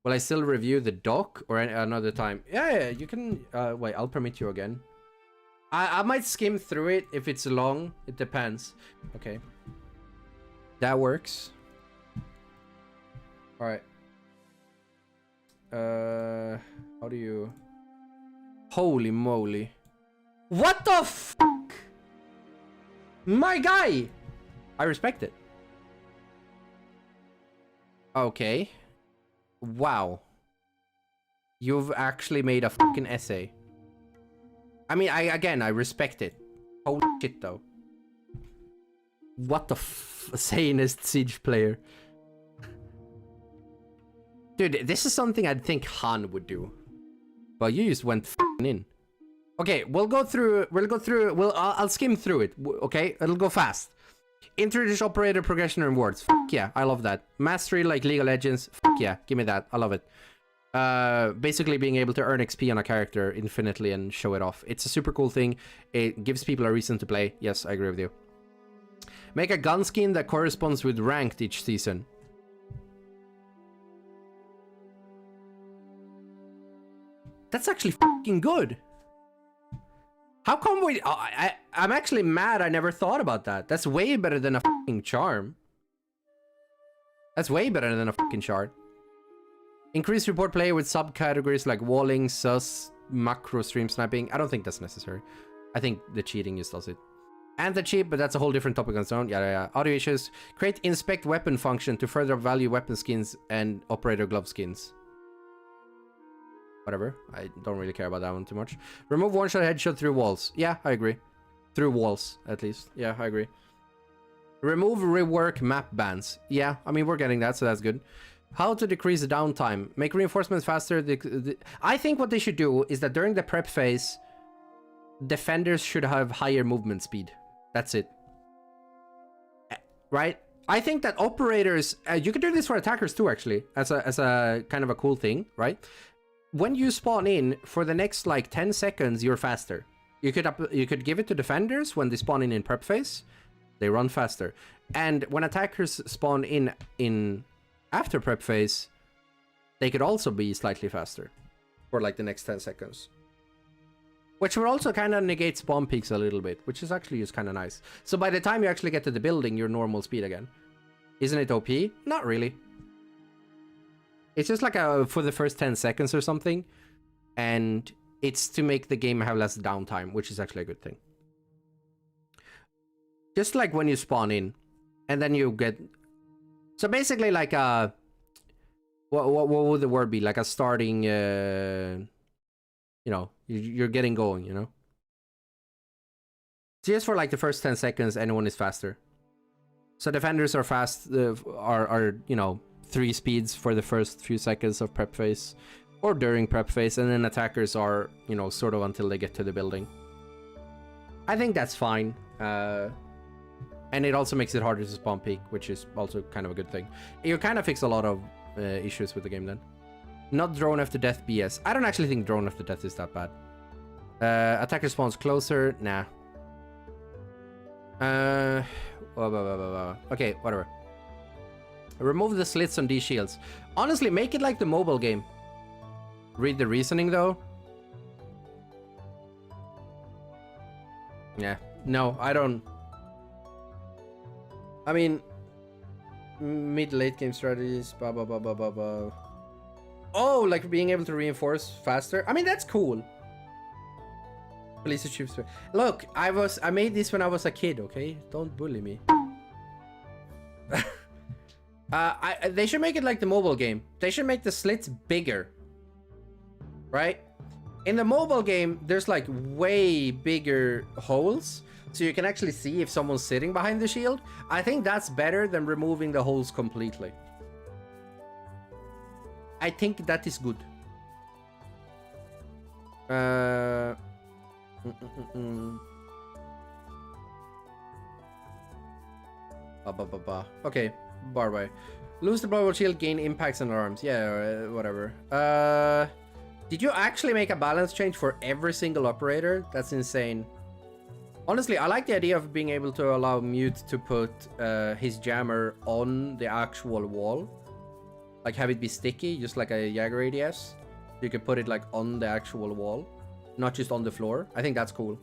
Will I still review the doc or another time? Yeah, you can. Wait, I'll permit you again. I might skim through it if it's long. It depends. Okay. That works. All right. How do you... Holy moly. What the fuck? My guy! I respect it. Okay. Wow. You've actually made a fucking essay. I mean, I respect it. Holy shit, though. What the sanest Siege player. Dude, this is something I'd think Han would do. But you just went f***ing in. Okay, I'll skim through it, okay? It'll go fast. Introduce operator progression rewards. Fuck yeah, I love that. Mastery like League of Legends. Fuck yeah, give me that. I love it. Basically being able to earn XP on a character infinitely and show it off. It's a super cool thing. It gives people a reason to play. Yes, I agree with you. Make a gun skin that corresponds with ranked each season. That's actually fucking good. How come we... I'm actually mad I never thought about that. That's way better than a fucking charm. That's way better than a fucking shard. Increase report player with subcategories like walling, sus, macro, stream sniping. I don't think that's necessary. I think the cheating just does it. Anti-cheat, but that's a whole different topic on its own. Yeah. Audio issues. Create inspect weapon function to further value weapon skins and operator glove skins. Whatever. I don't really care about that one too much. Remove one-shot headshot through walls. Yeah, I agree. Through walls, at least. Yeah, I agree. Remove rework map bans. Yeah, I mean, we're getting that, so that's good. How to decrease the downtime. Make reinforcements faster. I think what they should do is that during the prep phase, defenders should have higher movement speed. That's it. Right? I think that operators... you could do this for attackers too, actually. As a kind of a cool thing, right? When you spawn in, for the next like 10 seconds, you're faster. You could give it to defenders when they spawn in prep phase. They run faster. And when attackers spawn in after prep phase, they could also be slightly faster for like the next 10 seconds. Which will also kind of negate spawn peaks a little bit, which is actually just kind of nice. So by the time you actually get to the building, you're normal speed again. Isn't it OP? Not really. It's just like for the first 10 seconds or something. And it's to make the game have less downtime, which is actually a good thing. Just like when you spawn in, and then you get... So basically like a... What would the word be? Like a starting... you know, you're getting going, you know? So just for like the first 10 seconds, anyone is faster. So defenders are fast, are you know, 3 speeds for the first few seconds of prep phase. Or during prep phase, and then attackers are, you know, sort of until they get to the building. I think that's fine. And it also makes it harder to spawn peak, which is also kind of a good thing. You kind of fix a lot of issues with the game then. Not drone after death BS. I don't actually think drone after death is that bad. Attacker spawns closer. Nah. Okay, whatever. Remove the slits on these shields. Honestly, make it like the mobile game. Read the reasoning though. Yeah. No, I don't. I mean, mid-late game strategies. Blah, blah, blah, blah, blah, blah. Oh, like being able to reinforce faster. I mean, that's cool. Police chips. Look, I made this when I was a kid. Okay, don't bully me. They should make it like the mobile game. They should make the slits bigger. Right? In the mobile game, there's like way bigger holes, so you can actually see if someone's sitting behind the shield. I think that's better than removing the holes completely. I think that is good. Okay, Barby. Lose the blowable shield, gain impacts on arms. Yeah, whatever. Did you actually make a balance change for every single operator? That's insane. Honestly, I like the idea of being able to allow Mute to put his jammer on the actual wall. Like have it be sticky, just like a Jaeger ADS. You could put it like on the actual wall, not just on the floor. I think that's cool.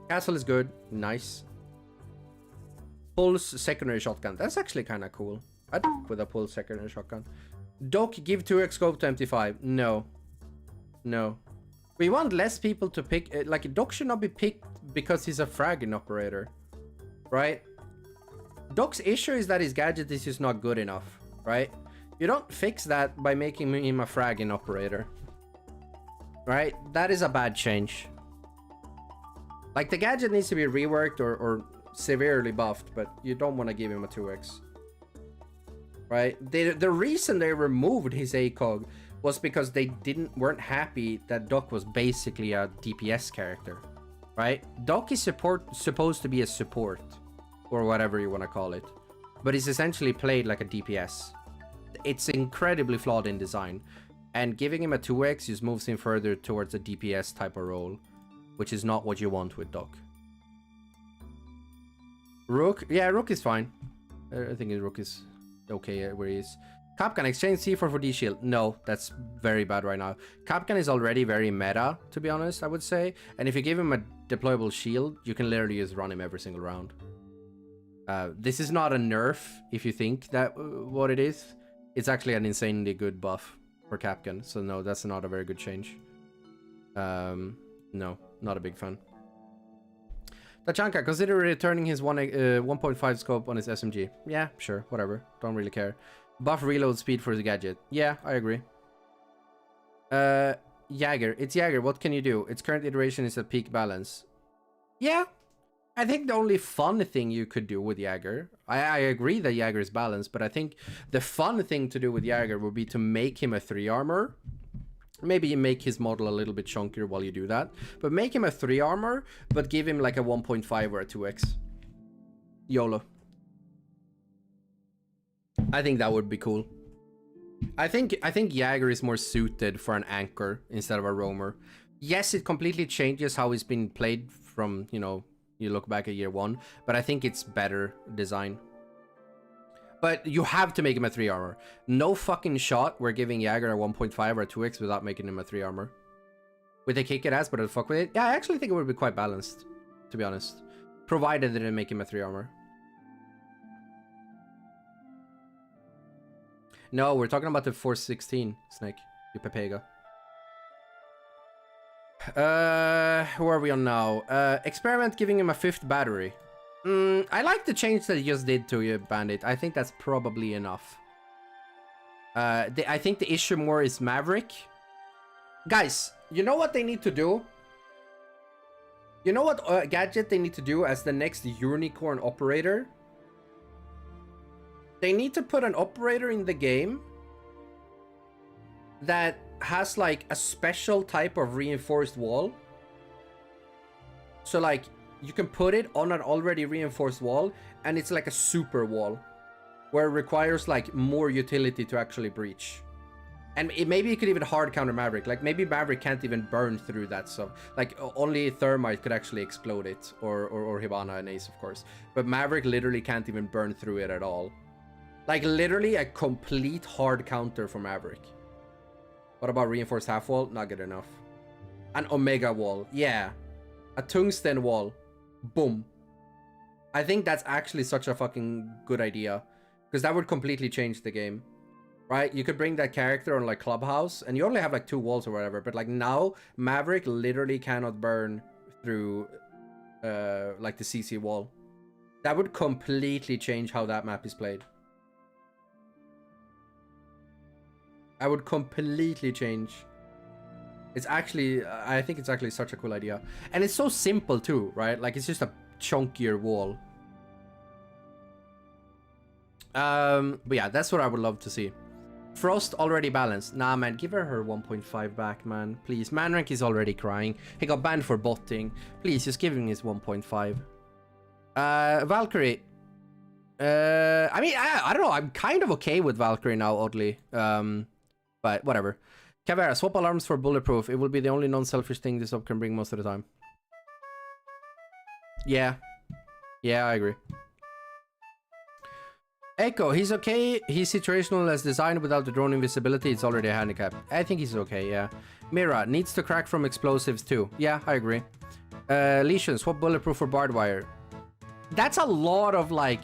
Castle is good, nice. Pulse secondary shotgun, that's actually kind of cool. I'd with a pulse secondary shotgun. Doc, give 2x scope to MT5. No. No. We want less people to pick, like Doc should not be picked because he's a fragging operator. Right? Doc's issue is that his gadget is just not good enough, right? You don't fix that by making him a fragging operator. Right? That is a bad change. Like, the gadget needs to be reworked or severely buffed, but you don't want to give him a 2x. Right? The reason they removed his ACOG was because they weren't happy that Doc was basically a DPS character. Right? Doc is supposed to be a support, or whatever you want to call it. But he's essentially played like a DPS. It's incredibly flawed in design. And giving him a 2x just moves him further towards a DPS type of role, which is not what you want with Doc. Rook? Yeah, Rook is fine. I think Rook is okay where he is. Capcan, exchange C4 for D-Shield. No, that's very bad right now. Capcan is already very meta, to be honest, I would say. And if you give him a deployable shield, you can literally just run him every single round. This is not a nerf, if you think that what it is. It's actually an insanely good buff for Capcan. So no, that's not a very good change. No, not a big fan. Tachanka, consider returning his 1.5 scope on his SMG. Yeah, sure, whatever. Don't really care. Buff reload speed for the gadget. Yeah, I agree. Jaeger. It's Jaeger. What can you do? Its current iteration is at peak balance. Yeah. I think the only fun thing you could do with Jaeger, I agree that Jaeger is balanced, but I think the fun thing to do with Jaeger would be to make him a 3 armor. Maybe you make his model a little bit chunkier while you do that, but make him a 3 armor, but give him like a 1.5 or a 2x. YOLO. I think that would be cool. I think Jaeger is more suited for an anchor instead of a roamer. Yes, it completely changes how he's been played from, you know, you look back at year 1, but I think it's better design. But you have to make him a 3 armor. No fucking shot we're giving Jaeger a 1.5 or a 2x without making him a 3 armor. Would they kick it ass, but I'd fuck with it? Yeah, I actually think it would be quite balanced, to be honest. Provided they didn't make him a 3 armor. No, we're talking about the 416 Snake. You Pepega. Who are we on now? Experiment giving him a 5th battery. I like the change that he just did to you, Bandit. I think that's probably enough. I think the issue more is Maverick. Guys, you know what they need to do? You know what gadget they need to do as the next unicorn operator? They need to put an operator in the game that has like a special type of reinforced wall. So like you can put it on an already reinforced wall and it's like a super wall where it requires like more utility to actually breach. And maybe you could even hard counter Maverick. Like maybe Maverick can't even burn through that stuff. Like only Thermite could actually explode it, or Hibana and Ace of course. But Maverick literally can't even burn through it at all. Like literally a complete hard counter for Maverick. What about reinforced half wall? Not good enough. An Omega wall. Yeah. A tungsten wall. Boom. I think that's actually such a fucking good idea. Because that would completely change the game. Right? You could bring that character on like Clubhouse. And you only have like 2 walls or whatever. But like now, Maverick literally cannot burn through like the CC wall. That would completely change how that map is played. I would completely change. It's actually, I think it's actually such a cool idea. And it's so simple too, right? Like it's just a chunkier wall. But yeah, that's what I would love to see. Frost already balanced. Nah, man, give her 1.5 back, man. Please. Manranke is already crying. He got banned for botting. Please, just give him his 1.5. Valkyrie. I mean, I don't know. I'm kind of okay with Valkyrie now, oddly. But whatever. Caveira, swap alarms for bulletproof. It will be the only non-selfish thing this up can bring most of the time. Yeah. Yeah, I agree. Echo, he's okay. He's situational as designed without the drone invisibility. It's already a handicap. I think he's okay, yeah. Mira, needs to crack from explosives too. Yeah, I agree. Lesion, swap bulletproof for barbed wire. That's a lot of, like,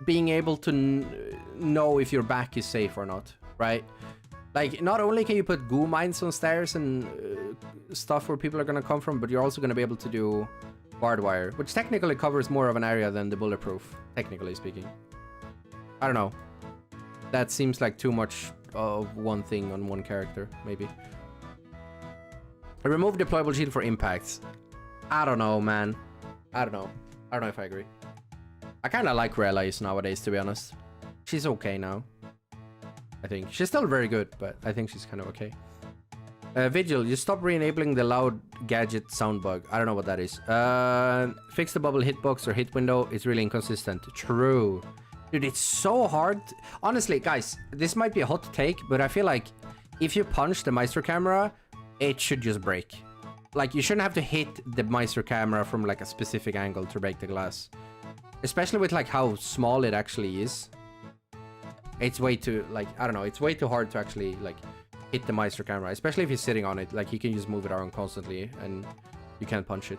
being able to know if your back is safe or not, right? Like, not only can you put goo mines on stairs and stuff where people are gonna come from, but you're also gonna be able to do barbed wire, which technically covers more of an area than the bulletproof, technically speaking. I don't know. That seems like too much of one thing on one character, maybe. Remove deployable shield for impacts. I don't know, man. I don't know. I don't know if I agree. I kind of like where Ella is nowadays, to be honest. She's okay now. I think. She's still very good, but I think she's kind of okay. Vigil, you stop re-enabling the loud gadget sound bug. I don't know what that is. Fix the bubble hitbox or hit window. It's really inconsistent. True. Dude, it's so hard. Honestly, guys, this might be a hot take, but I feel like if you punch the Meister camera, it should just break. Like, you shouldn't have to hit the Meister camera from, like, a specific angle to break the glass. Especially with, like, how small it actually is. It's way too, like, I don't know, it's way too hard to actually, like, hit the Meister camera. Especially if you're sitting on it. Like, you can just move it around constantly, and you can't punch it.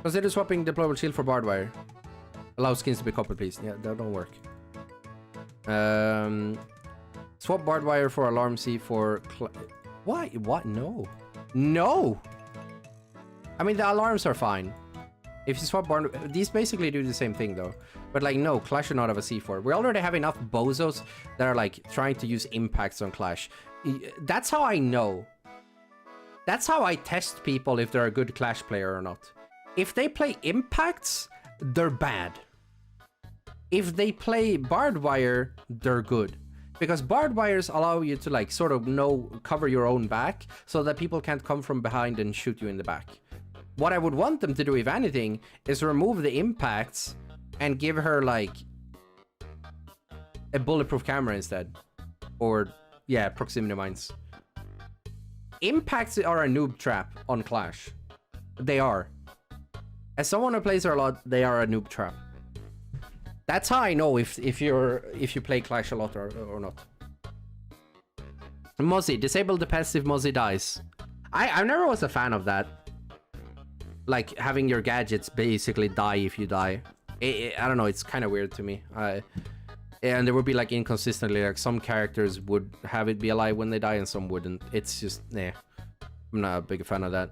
Consider swapping deployable shield for barbed wire. Allow skins to be coupled, please. Yeah, that don't work. Swap barbed wire for alarm C for... Why? What? No. No! I mean, the alarms are fine. If you swap barbed... These basically do the same thing, though. But, like, no, Clash should not have a C4. We already have enough bozos that are, like, trying to use impacts on Clash. That's how I know. That's how I test people if they're a good Clash player or not. If they play impacts... they're bad. If they play barbed wire, they're good. Because barbed wires allow you to, like, sort of cover your own back so that people can't come from behind and shoot you in the back. What I would want them to do, if anything, is remove the impacts and give her, like, a bulletproof camera instead. Or, yeah, proximity mines. Impacts are a noob trap on Clash. They are. As someone who plays her a lot, they are a noob trap. That's how I know if you play Clash a lot or not. Mozzie, disable the passive Mozzie dies. I never was a fan of that. Like, having your gadgets basically die if you die. I don't know, it's kind of weird to me. And there would be, like, inconsistently, like, some characters would have it be alive when they die and some wouldn't. It's just, nah. I'm not a big fan of that.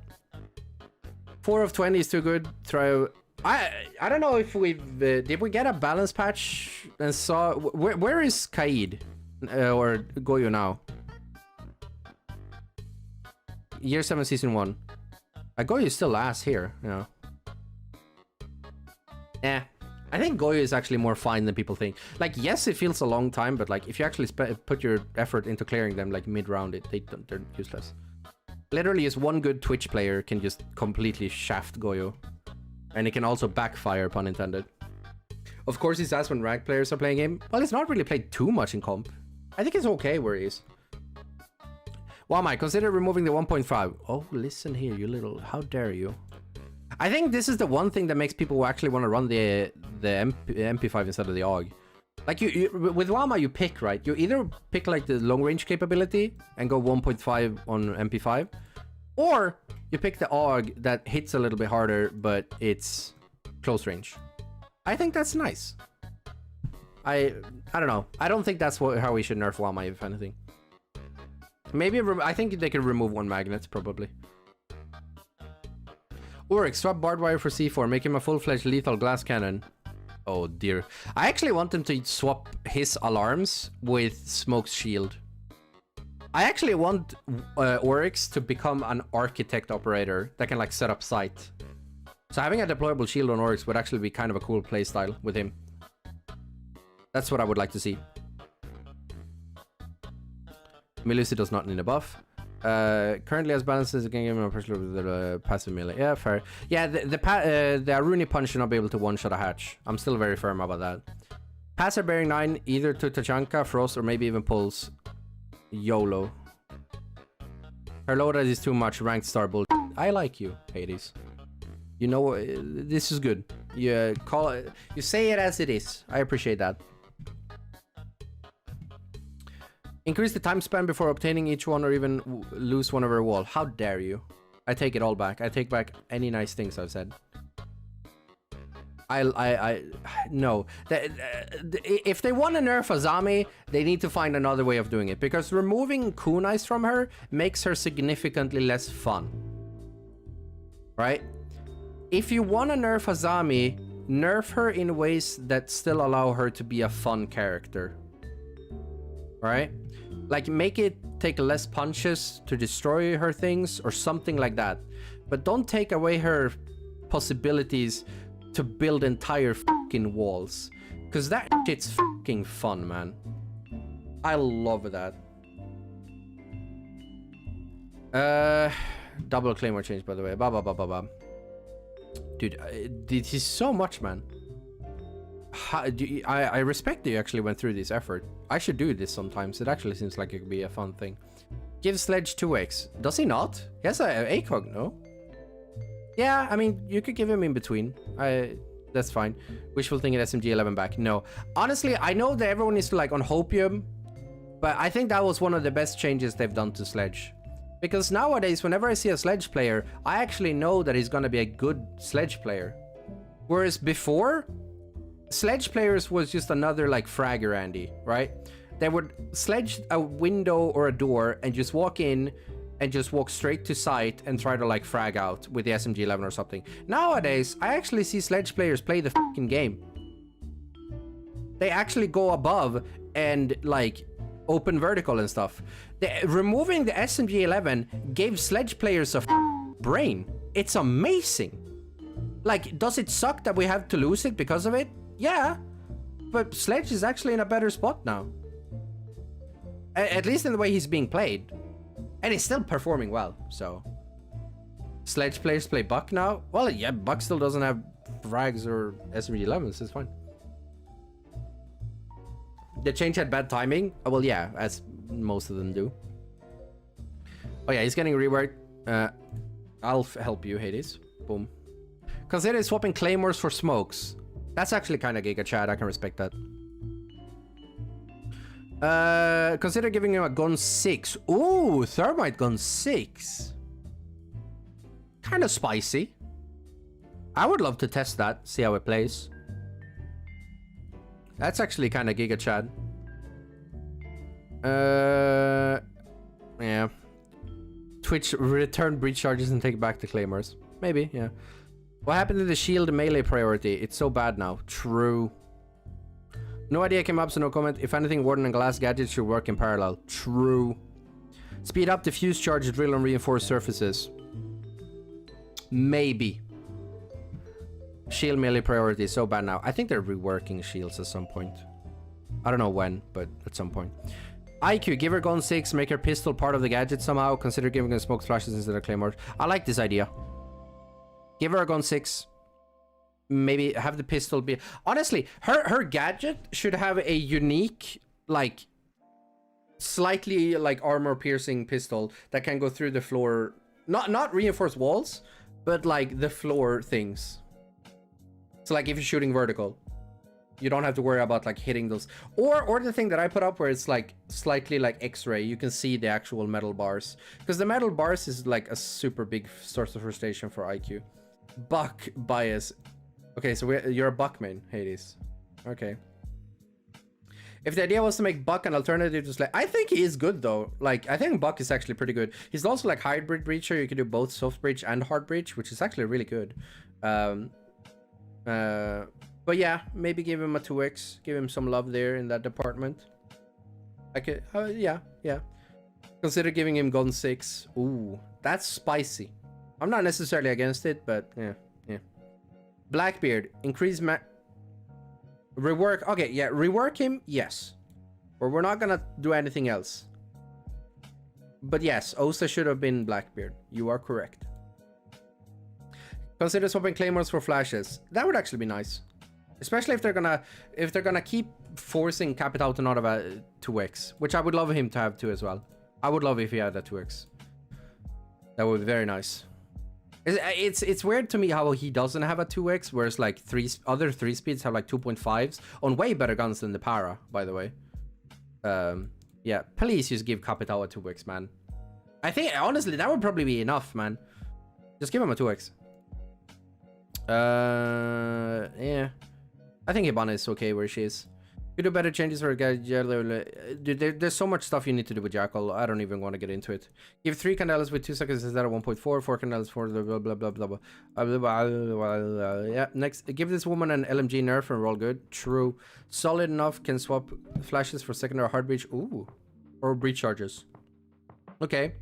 4 of 20 is too good. Try... I don't know if we've... did we get a balance patch and saw... Where is Kaid? Or Goyo now? Year 7, Season 1. Goyo is still last here, you know. Eh. I think Goyo is actually more fine than people think. Like, yes, it feels a long time, but, like, if you actually put your effort into clearing them, like, mid-round, they're useless. Literally, just one good Twitch player can just completely shaft Goyo. And it can also backfire, pun intended. Of course, he's asked when ranked players are playing him. Well, it's not really played too much in comp. I think it's okay where he is. Wamai, consider removing the 1.5. Oh, listen here, you little... How dare you? I think this is the one thing that makes people actually want to run the MP5 instead of the AUG. Like, with Wama, you pick, right? You either pick, like, the long-range capability and go 1.5 on MP5, or you pick the AUG that hits a little bit harder, but it's close range. I think that's nice. I don't know. I don't think that's how we should nerf Wama, if anything. Maybe, I think they could remove one magnet, probably. Oryx, swap barbed wire for C4, make him a full-fledged lethal glass cannon. Oh dear. I actually want them to swap his alarms with Smoke's shield. I actually want Oryx to become an architect operator that can, like, set up site. So having a deployable shield on Oryx would actually be kind of a cool playstyle with him. That's what I would like to see. Melusi does not need a buff. Currently has balances again, give him a pressure with the passive melee. Yeah, fair. Yeah, the Aruni punch should not be able to one-shot a hatch. I'm still very firm about that. Passer bearing 9, either to Tachanka, Frost, or maybe even Pulse. YOLO. Her loadout is too much ranked star bull. I like you, Hades. You know, this is good. You call it, you say it as it is. I appreciate that. Increase the time span before obtaining each one or even lose one over a wall. How dare you? I take it all back. I take back any nice things I've said. No. If they want to nerf Azami, they need to find another way of doing it. Because removing kunais from her makes her significantly less fun. Right? If you want to nerf Azami, nerf her in ways that still allow her to be a fun character. Right? Like, make it take less punches to destroy her things or something like that. But don't take away her possibilities to build entire fucking walls. Because that shit's fucking fun, man. I love that. Double claymore change, by the way. Dude, this is so much, man. I respect that you actually went through this effort. I should do this sometimes. It actually seems like it could be a fun thing. Give Sledge 2x. Does he not? He has a ACOG, no? Yeah, I mean, you could give him in between. That's fine. Wishful thinking SMG 11 back. No. Honestly, I know that everyone is like on Hopium, but I think that was one of the best changes they've done to Sledge. Because nowadays, whenever I see a Sledge player, I actually know that he's gonna be a good Sledge player. Whereas before, Sledge players was just another like Fragger Andy, right? They would sledge a window or a door and just walk in and just walk straight to site and try to like frag out with the SMG 11 or something. Nowadays, I actually see Sledge players play the fucking game. They actually go above and like open vertical and stuff. Removing the SMG 11 gave Sledge players a brain. It's amazing. Like, does it suck that we have to lose it because of it? Yeah, but Sledge is actually in a better spot now. At least in the way he's being played. And he's still performing well, so. Sledge players play Buck now? Well, yeah, Buck still doesn't have frags or SMG-11s, so it's fine. The change had bad timing? Well, yeah, as most of them do. Oh yeah, he's getting reworked. I'll help you, Hades. Boom. Consider swapping claymores for smokes. That's actually kind of Giga Chad. I can respect that. Consider giving him a gun 6. Ooh, thermite gun 6. Kind of spicy. I would love to test that. See how it plays. That's actually kind of Giga Chad. Yeah. Twitch return breach charges and take back the claymores. Maybe, yeah. What happened to the shield melee priority? It's so bad now. True. No idea came up, so no comment. If anything, Warden and Glass Gadget should work in parallel. True. Speed up diffuse charge, drill and reinforce surfaces. Maybe. Shield melee priority is so bad now. I think they're reworking shields at some point. I don't know when, but at some point. IQ, give her gun 6, make her pistol part of the gadget somehow. Consider giving her smoke flashes instead of claymore. I like this idea. Give her a gun 6. Maybe have the pistol be... Honestly, her gadget should have a unique, like, slightly, like, armor-piercing pistol that can go through the floor. Not reinforced walls, but, like, the floor things. So, like, if you're shooting vertical, you don't have to worry about, like, hitting those. Or the thing that I put up where it's, like, slightly, like, X-ray. You can see the actual metal bars. Because the metal bars is, like, a super big source of frustration for IQ. Buck bias. Okay, so you're a Buck main, Hades. Okay. If the idea was to make Buck an alternative to Sledge, I think he is good though. Like, I think Buck is actually pretty good. He's also like hybrid breacher. You can do both soft breach and hard breach, which is actually really good. But yeah, maybe give him a 2x. Give him some love there in that department. I could, yeah. Consider giving him gun 6. Ooh, that's spicy. I'm not necessarily against it, but yeah. Blackbeard, increase rework. Okay, yeah, rework him, yes. Or we're not gonna do anything else. But yes, Osa should have been Blackbeard. You are correct. Consider swapping claymores for flashes. That would actually be nice. Especially if they're gonna keep forcing Capital to not have a 2x. Which I would love him to have too as well. I would love if he had a 2x. That would be very nice. It's weird to me how he doesn't have a 2x, whereas like other 3 speeds have like 2.5s on way better guns than the Para, by the way. Yeah, please just give Capitao a 2x, man. I think, honestly, that would probably be enough, man. Just give him a 2x. Yeah. I think Hibana is okay where she is. You do better changes for Gadget. Dude, there's so much stuff you need to do with Jackal. I don't even want to get into it. Give 3 candelas with 2 seconds instead of 1.4. 4 candelas for the blah blah blah blah blah. Yeah, next. Give this woman an LMG nerf and roll good. True. Solid enough. Can swap flashes for secondary hard breach. Ooh. Or breach charges. Okay.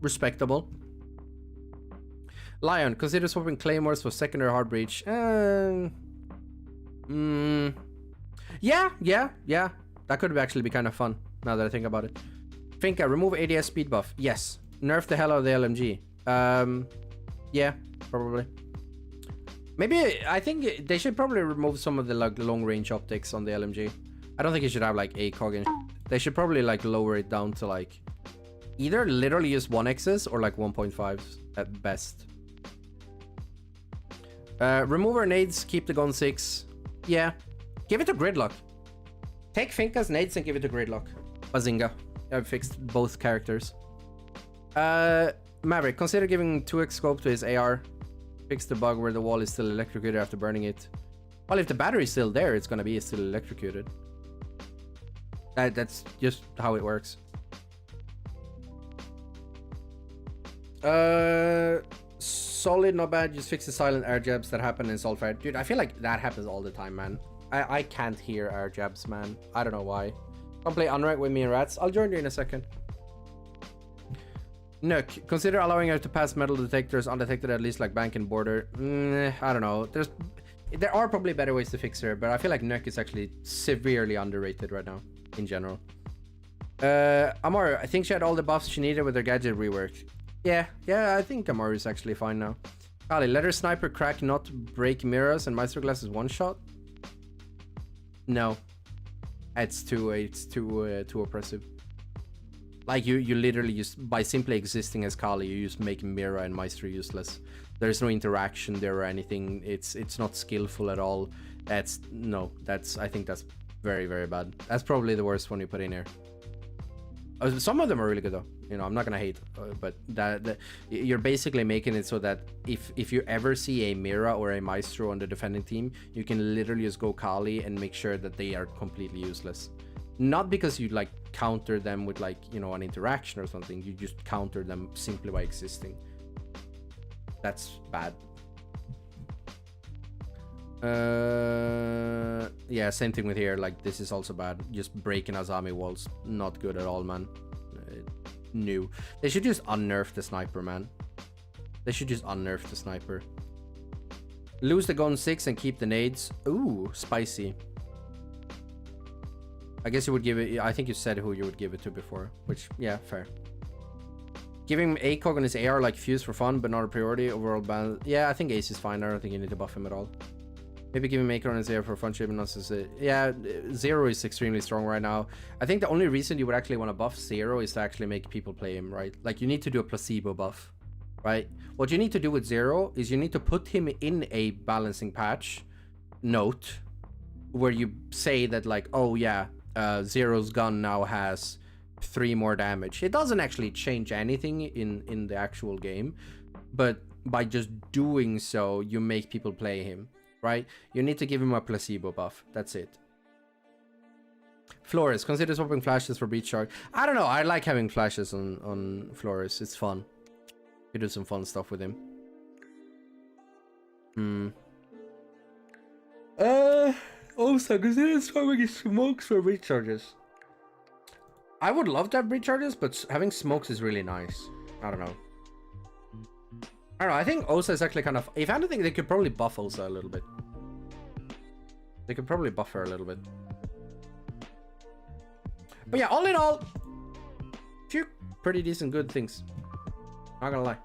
Respectable. Lion. Consider swapping claymores for secondary hard breach. Yeah. That could actually be kind of fun, now that I think about it. Finka, remove ADS speed buff. Yes. Nerf the hell out of the LMG. Yeah, probably. Maybe, I think they should probably remove some of the like long range optics on the LMG. I don't think it should have like ACOG and They should probably like lower it down to like either literally use 1x's or like 1.5s at best. Remove our nades, keep the gun 6. Yeah. Give it to Gridlock. Take Finka's nades and give it to Gridlock. Bazinga. I've fixed both characters. Maverick, consider giving 2x scope to his AR. Fix the bug where the wall is still electrocuted after burning it. Well, if the battery's still there, it's gonna be still electrocuted. That's just how it works. Solid, not bad. Just fix the silent air jabs that happen in Solfire. Dude, I feel like that happens all the time, man. I can't hear air jabs, man. I don't know why. Come play Unranked with me and Rats. I'll join you in a second. Nook, consider allowing her to pass metal detectors undetected at least like bank and border. I don't know. There are probably better ways to fix her, but I feel like Nook is actually severely underrated right now in general. Amar, I think she had all the buffs she needed with her gadget reworked. Yeah, I think Amar is actually fine now. Kali, let her sniper crack, not break mirrors and Maestro Glass is one shot. No, it's too oppressive. Like you literally just by simply existing as Kali, you just make Mira and Maestro useless. There's no interaction there or anything. It's not skillful at all. I think that's very, very bad. That's probably the worst one you put in here. Some of them are really good though. You know, I'm not gonna hate, but you're basically making it so that if you ever see a Mira or a Maestro on the defending team, you can literally just go Kali and make sure that they are completely useless. Not because you like counter them with like, you know, an interaction or something. You just counter them simply by existing. That's bad. Yeah, same thing with here. Like this is also bad. Just breaking Azami walls, not good at all, man. New. They should just unnerf the sniper, man. They should just unnerf the sniper. Lose the gun 6 and keep the nades. Ooh, spicy. I guess you would give it. I think you said who you would give it to before, which yeah, fair. Giving ACOG on his AR like Fuse for fun, but not a priority. Overall balance. Yeah, I think Ace is fine. I don't think you need to buff him at all. Maybe giving Maker on his AR for fun, shaping us. Yeah, Zero is extremely strong right now. I think the only reason you would actually want to buff Zero is to actually make people play him, right? Like you need to do a placebo buff, right? What you need to do with Zero is you need to put him in a balancing patch note where you say that like, oh yeah, Zero's gun now has 3 more damage. It doesn't actually change anything in the actual game, but by just doing so, you make people play him, right? You need to give him a placebo buff. That's it. Flores, consider swapping flashes for Breach Shark. I don't know. I like having flashes on Flores. It's fun. You do some fun stuff with him. Also, consider swapping smokes for breach charges. I would love to have breach charges, but having smokes is really nice. I don't know. I think Osa is actually kind of... If anything, they could probably buff Osa a little bit. They could probably buff her a little bit. But yeah, all in all, few pretty decent good things. Not gonna lie.